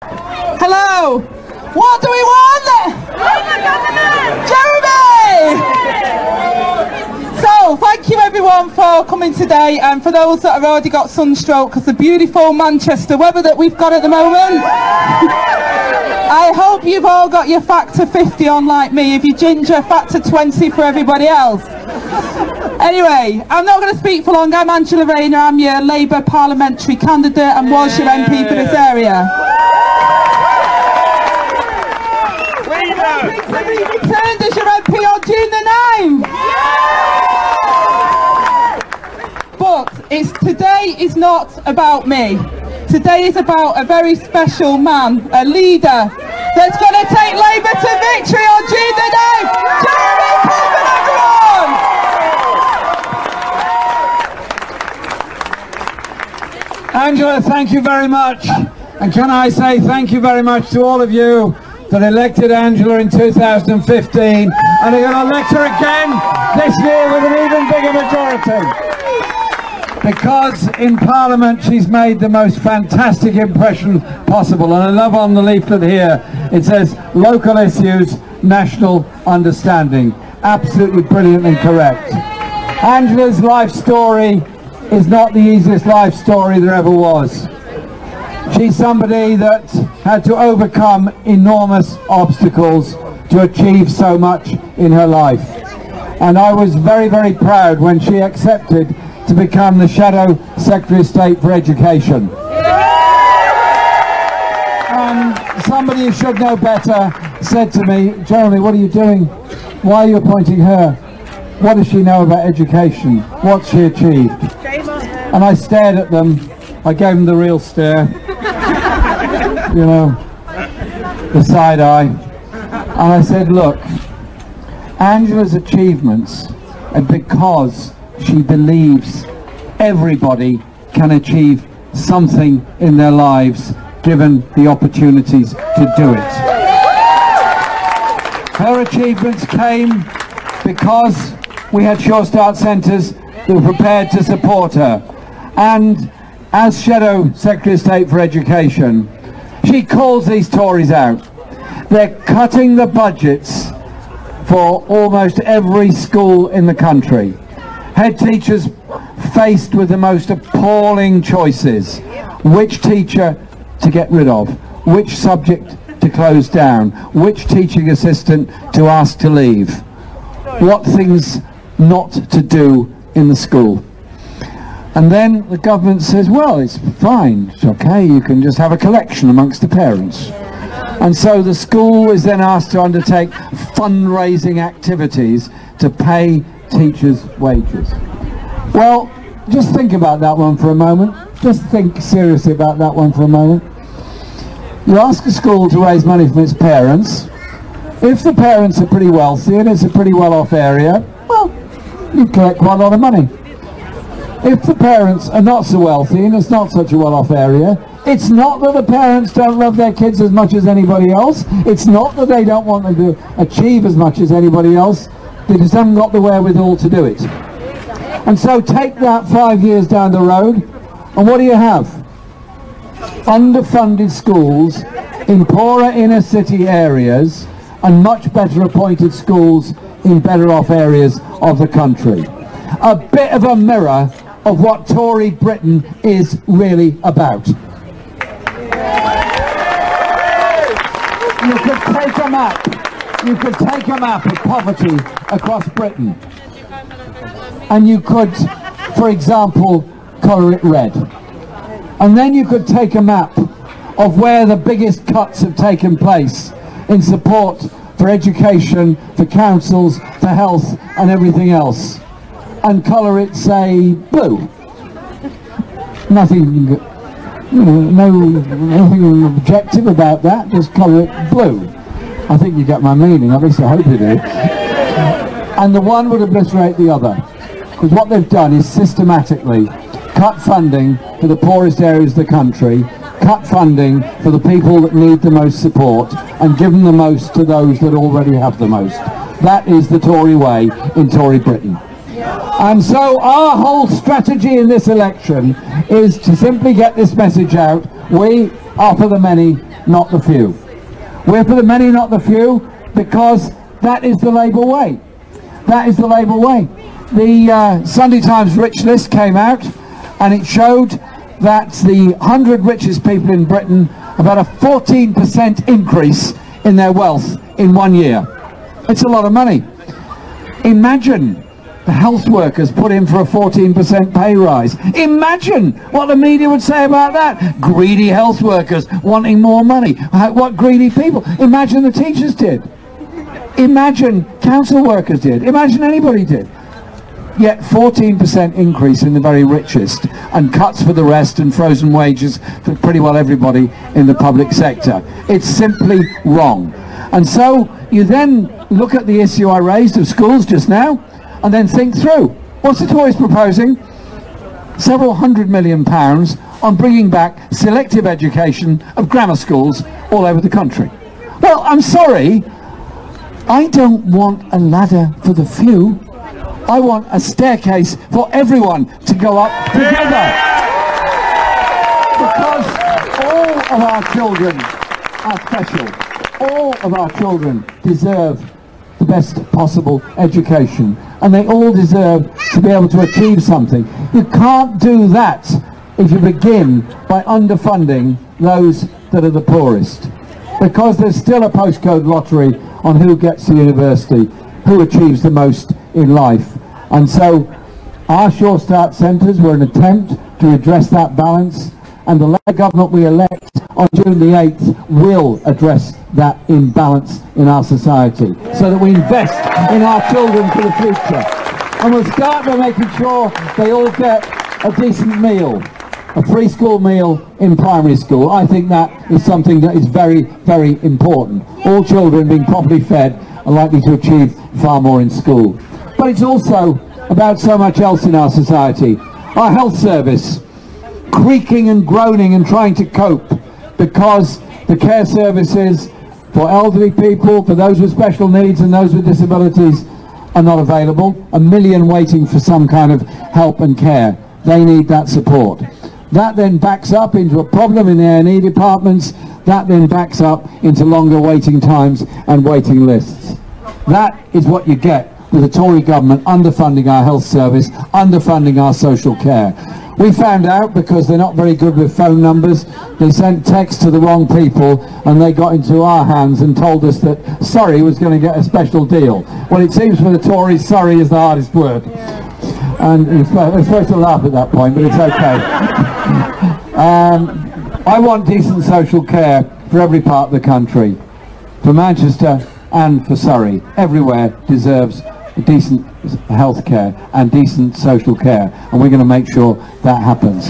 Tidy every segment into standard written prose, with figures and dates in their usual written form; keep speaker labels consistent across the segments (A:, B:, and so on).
A: Hello! What do we want? Jeremy! So, thank you everyone for coming today, and for those that have already got sunstroke because the beautiful Manchester weather that we've got at the moment. I hope you've all got your factor 50 on like me. If you ginger, factor 20 for everybody else. Anyway, I'm not going to speak for long. I'm Angela Rayner. I'm your Labour parliamentary candidate and was your MP for this area. Returned as your MP on June the 9th. But today is not about me. Today is about a very special man, a leader that's going to take Labour to victory on June the 9th. Jeremy Corbyn, everyone!
B: Angela, thank you very much. And can I say thank you very much to all of you that elected Angela in 2015 and are going to elect her again this year with an even bigger majority. Because in Parliament she's made the most fantastic impression possible. And I love on the leaflet here, it says local issues, national understanding. Absolutely brilliant and correct. Angela's life story is not the easiest life story there ever was. She's somebody that had to overcome enormous obstacles to achieve so much in her life. And I was very, very proud when she accepted to become the Shadow Secretary of State for Education. And somebody who should know better said to me, Jeremy, what are you doing? Why are you appointing her? What does she know about education? What's she achieved? And I stared at them. I gave them the real stare. You know, the side eye. And I said, look, Angela's achievements are because she believes everybody can achieve something in their lives given the opportunities to do it. Her achievements came because we had Sure Start centres that were prepared to support her. And as Shadow Secretary of State for Education, she calls these Tories out. They're cutting the budgets for almost every school in the country. Head teachers faced with the most appalling choices. Which teacher to get rid of? Which subject to close down? Which teaching assistant to ask to leave? What things not to do in the school? And then the government says, well, it's fine, it's okay, you can just have a collection amongst the parents. And so the school is then asked to undertake fundraising activities to pay teachers' wages. Well, just think about that one for a moment. Just think seriously about that one for a moment. You ask a school to raise money from its parents. If the parents are pretty wealthy and it's a pretty well-off area, well, you collect quite a lot of money. If the parents are not so wealthy and it's not such a well-off area, it's not that the parents don't love their kids as much as anybody else. It's not that they don't want them to achieve as much as anybody else. They just haven't got the wherewithal to do it. And so take that 5 years down the road, and what do you have? Underfunded schools in poorer inner city areas and much better appointed schools in better off areas of the country. A bit of a mirror of what Tory Britain is really about. You could take a map. You could take a map of poverty across Britain, and you could, for example, colour it red. And then you could take a map of where the biggest cuts have taken place in support for education, for councils, for health and everything else, and colour it, say, blue. Nothing, nothing objective about that, just colour it blue. I think you get my meaning, at least I hope you do. And the one would obliterate the other. Because what they've done is systematically cut funding for the poorest areas of the country, cut funding for the people that need the most support, and given the most to those that already have the most. That is the Tory way in Tory Britain. And so our whole strategy in this election is to simply get this message out. We are for the many, not the few. We're for the many, not the few, because that is the Labour way. That is the Labour way. The Sunday Times Rich List came out, and it showed that the 100 richest people in Britain have had a 14% increase in their wealth in 1 year. It's a lot of money. Imagine the health workers put in for a 14% pay rise. Imagine what the media would say about that. Greedy health workers wanting more money. What greedy people. Imagine the teachers did. Imagine council workers did. Imagine anybody did. Yet 14% increase in the very richest, and cuts for the rest, and frozen wages for pretty well everybody in the public sector. It's simply wrong. And so you then look at the issue I raised of schools just now, and then think through, what's the Tories proposing? Several £100 million on bringing back selective education of grammar schools all over the country. Well, I'm sorry, I don't want a ladder for the few. I want a staircase for everyone to go up together. Because all of our children are special. All of our children deserve the best possible education, and they all deserve to be able to achieve something. You can't do that if you begin by underfunding those that are the poorest, because there's still a postcode lottery on who gets to university, who achieves the most in life. And so our Sure Start centres were an attempt to address that balance, and the Labour government we elect on June the 8th will address that imbalance in our society, so that we invest in our children for the future. And we'll start by making sure they all get a decent meal, a free school meal in primary school. I think that is something that is very, very important. All children being properly fed are likely to achieve far more in school. But it's also about so much else in our society. Our health service, creaking and groaning and trying to cope, because the care services for elderly people, for those with special needs and those with disabilities, are not available. 1 million waiting for some kind of help and care. They need that support. That then backs up into a problem in the A&E departments. That then backs up into longer waiting times and waiting lists. That is what you get with the Tory government underfunding our health service, underfunding our social care. We found out, because they're not very good with phone numbers, they sent texts to the wrong people, and they got into our hands and told us that Surrey was going to get a special deal. Well, it seems for the Tories, Surrey is the hardest word. And we're supposed to laugh at that point, but it's okay. I want decent social care for every part of the country. For Manchester and for Surrey, everywhere deserves decent health care and decent social care, and we're going to make sure that happens.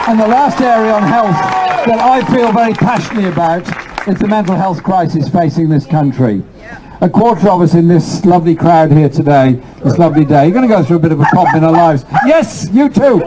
B: And the last area on health that I feel very passionately about is the mental health crisis facing this country. A quarter of us in this lovely crowd here today, this lovely day, you're going to go through a bit of a problem in our lives. Yes, you too!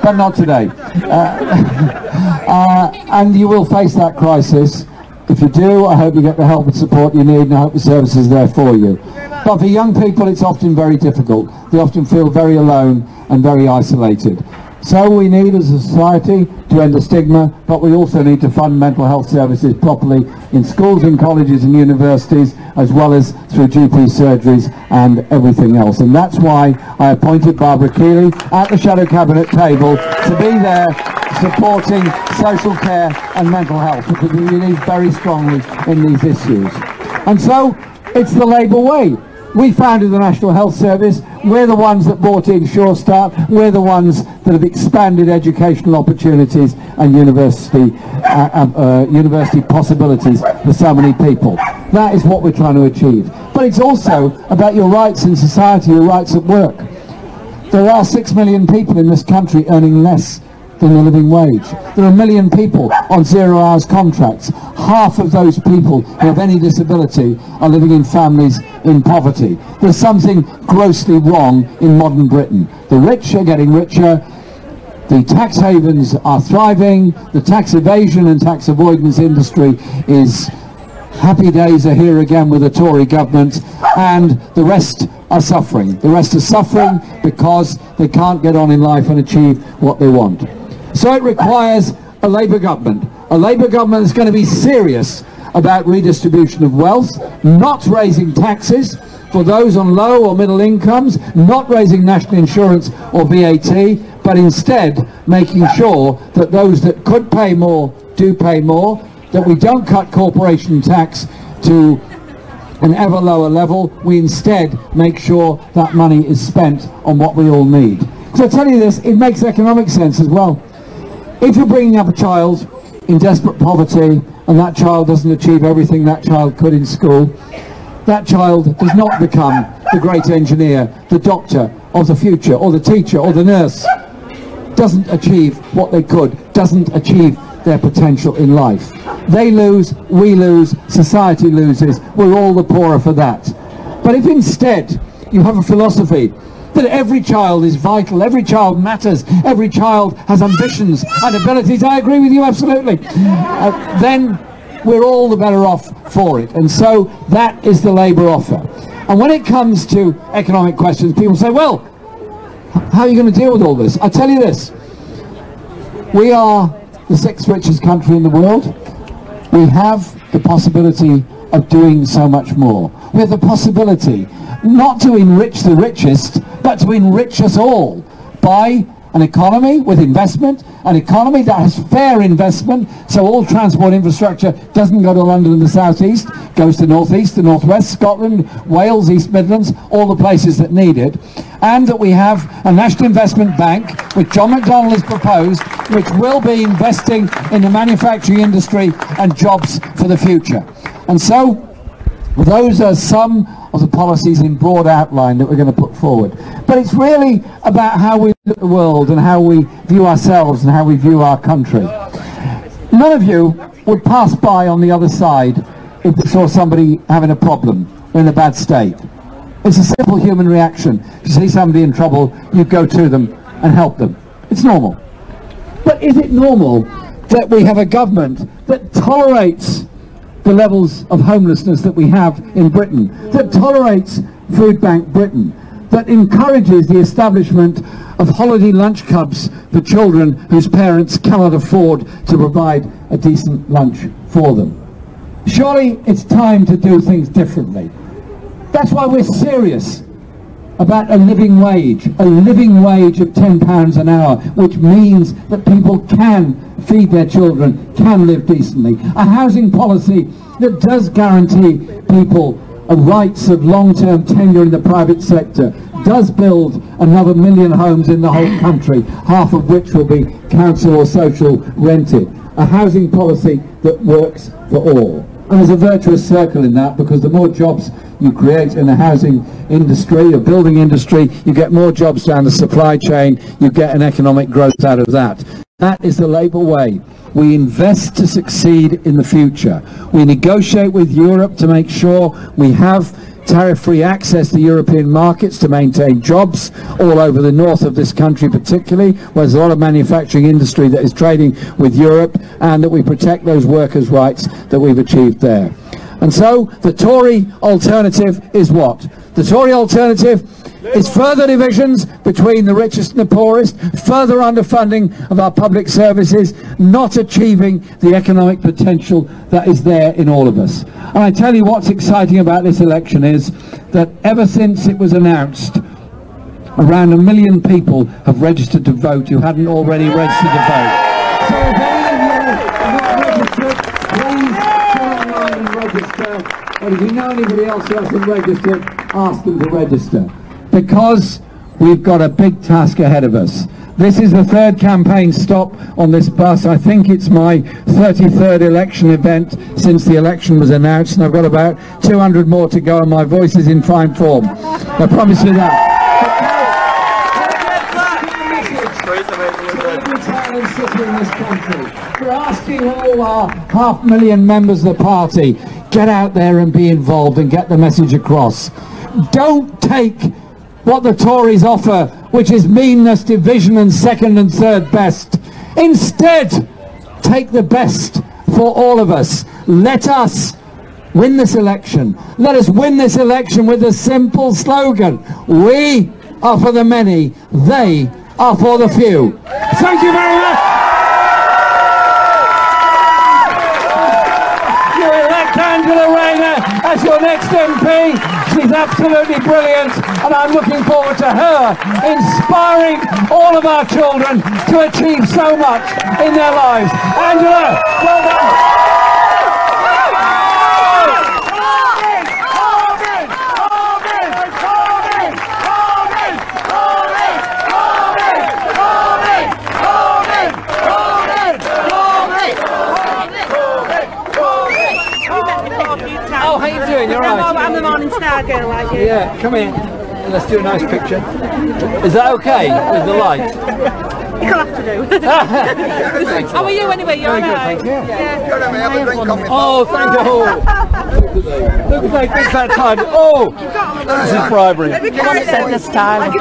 B: But not today. And you will face that crisis. If you do, I hope you get the help and support you need, and I hope the service is there for you. But for young people, it's often very difficult. They often feel very alone and very isolated. So we need, as a society, to end the stigma, but we also need to fund mental health services properly in schools, in colleges and universities, as well as through GP surgeries and everything else. And that's why I appointed Barbara Keeley at the Shadow Cabinet table to be there supporting social care and mental health, because we believe very strongly in these issues. And so it's the Labour way. We founded the National Health Service. We're the ones that brought in Sure Start. We're the ones that have expanded educational opportunities and university possibilities for so many people. That is what we're trying to achieve. But it's also about your rights in society, your rights at work. There are 6 million people in this country earning less than the living wage. There are 1 million people on 0 hours contracts. Half of those people who have any disability are living in families in poverty. There's something grossly wrong in modern Britain. The rich are getting richer, the tax havens are thriving, the tax evasion and tax avoidance industry is happy days are here again with the Tory government, and the rest are suffering. The rest are suffering because they can't get on in life and achieve what they want. So it requires a Labour government. A Labour government that's going to be serious about redistribution of wealth, not raising taxes for those on low or middle incomes, not raising national insurance or VAT, but instead making sure that those that could pay more do pay more, that we don't cut corporation tax to an ever lower level. We instead make sure that money is spent on what we all need. So I tell you this, it makes economic sense as well. If you're bringing up a child in desperate poverty and that child doesn't achieve everything that child could in school, that child does not become the great engineer, the doctor of the future, or the teacher, or the nurse, doesn't achieve what they could, doesn't achieve their potential in life. They lose, we lose, society loses, we're all the poorer for that. But if instead you have a philosophy that every child is vital, every child matters, every child has ambitions and abilities, I agree with you absolutely, then we're all the better off for it. And so that is the Labour offer. And when it comes to economic questions, people say, well, how are you going to deal with all this? I tell you this, we are the 6th richest country in the world. We have the possibility of doing so much more. We have the possibility not to enrich the richest, but to enrich us all by an economy with investment, an economy that has fair investment, so all transport infrastructure doesn't go to London and the South East, goes to North East, the North West, Scotland, Wales, East Midlands, all the places that need it, and that we have a National Investment Bank, which John McDonnell has proposed, which will be investing in the manufacturing industry and jobs for the future. And so those are some of the policies in broad outline that we're going to put forward. But it's really about how we look at the world and how we view ourselves and how we view our country. None of you would pass by on the other side if you saw somebody having a problem or in a bad state. It's a simple human reaction. If you see somebody in trouble, you go to them and help them. It's normal. But is it normal that we have a government that tolerates the levels of homelessness that we have in Britain, that tolerates Food Bank Britain, that encourages the establishment of holiday lunch clubs for children whose parents cannot afford to provide a decent lunch for them? Surely it's time to do things differently. That's why we're serious about a living wage of £10 an hour, which means that people can feed their children, can live decently. A housing policy that does guarantee people rights of long-term tenure in the private sector, does build another 1 million homes in the whole country, half of which will be council or social rented. A housing policy that works for all. And there's a virtuous circle in that, because the more jobs you create in the housing industry, the building industry, you get more jobs down the supply chain, you get an economic growth out of that. That is the Labour way. We invest to succeed in the future. We negotiate with Europe to make sure we have tariff-free access to European markets to maintain jobs all over the north of this country particularly, where there's a lot of manufacturing industry that is trading with Europe, and that we protect those workers' rights that we've achieved there. And so the Tory alternative is what? The Tory alternative is further divisions between the richest and the poorest, further underfunding of our public services, not achieving the economic potential that is there in all of us. And I tell you what's exciting about this election is that ever since it was announced, around 1 million people have registered to vote who hadn't already registered to vote. So if any of you are not registered, please go online and register. And if you know anybody else who hasn't registered, ask them to register. Because we've got a big task ahead of us. This is the third campaign stop on this bus. I think it's my 33rd election event since the election was announced, and I've got about 200 more to go, and my voice is in fine form. I promise you that. We're asking all our 500,000 members of the party, get out there and be involved and get the message across. Don't take what the Tories offer, which is meanness, division and second and third best. Instead, take the best for all of us. Let us win this election. Let us win this election with a simple slogan. We are for the many, they are for the few. Thank you very much. as your next MP. She's absolutely brilliant, and I'm looking forward to her inspiring all of our children to achieve so much in their lives. Angela, well done. Oh, how you doing? You're right.
C: I'm the Morning Star girl like you.
B: Yeah, come in. Let's do a nice picture. Is that okay with the light?
C: You'll have to do. How are you anyway? You're alright?
B: Thank you.
C: Yeah.
B: Oh, thank you. Look at that big fat time. Oh, this is bribery.
C: Come on, send this time.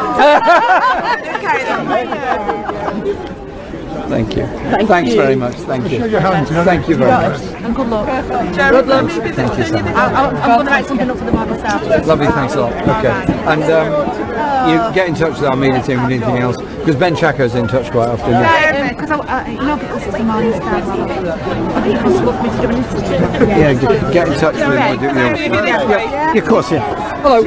B: Thank you. Thanks very much. Thank you. Thank you very much.
C: And good luck. Good luck.
B: Thank you so much.
C: I'm going to write something up for the Morning Star.
B: Lovely, thanks a lot. Okay. And you get in touch with our media team with anything else, because Ben Chaco's in touch quite often.
C: Because because it's the Morning Star. It'd be possible for me to do an interview.
B: Yeah, get in touch with him. Yeah, of course, yeah. Hello.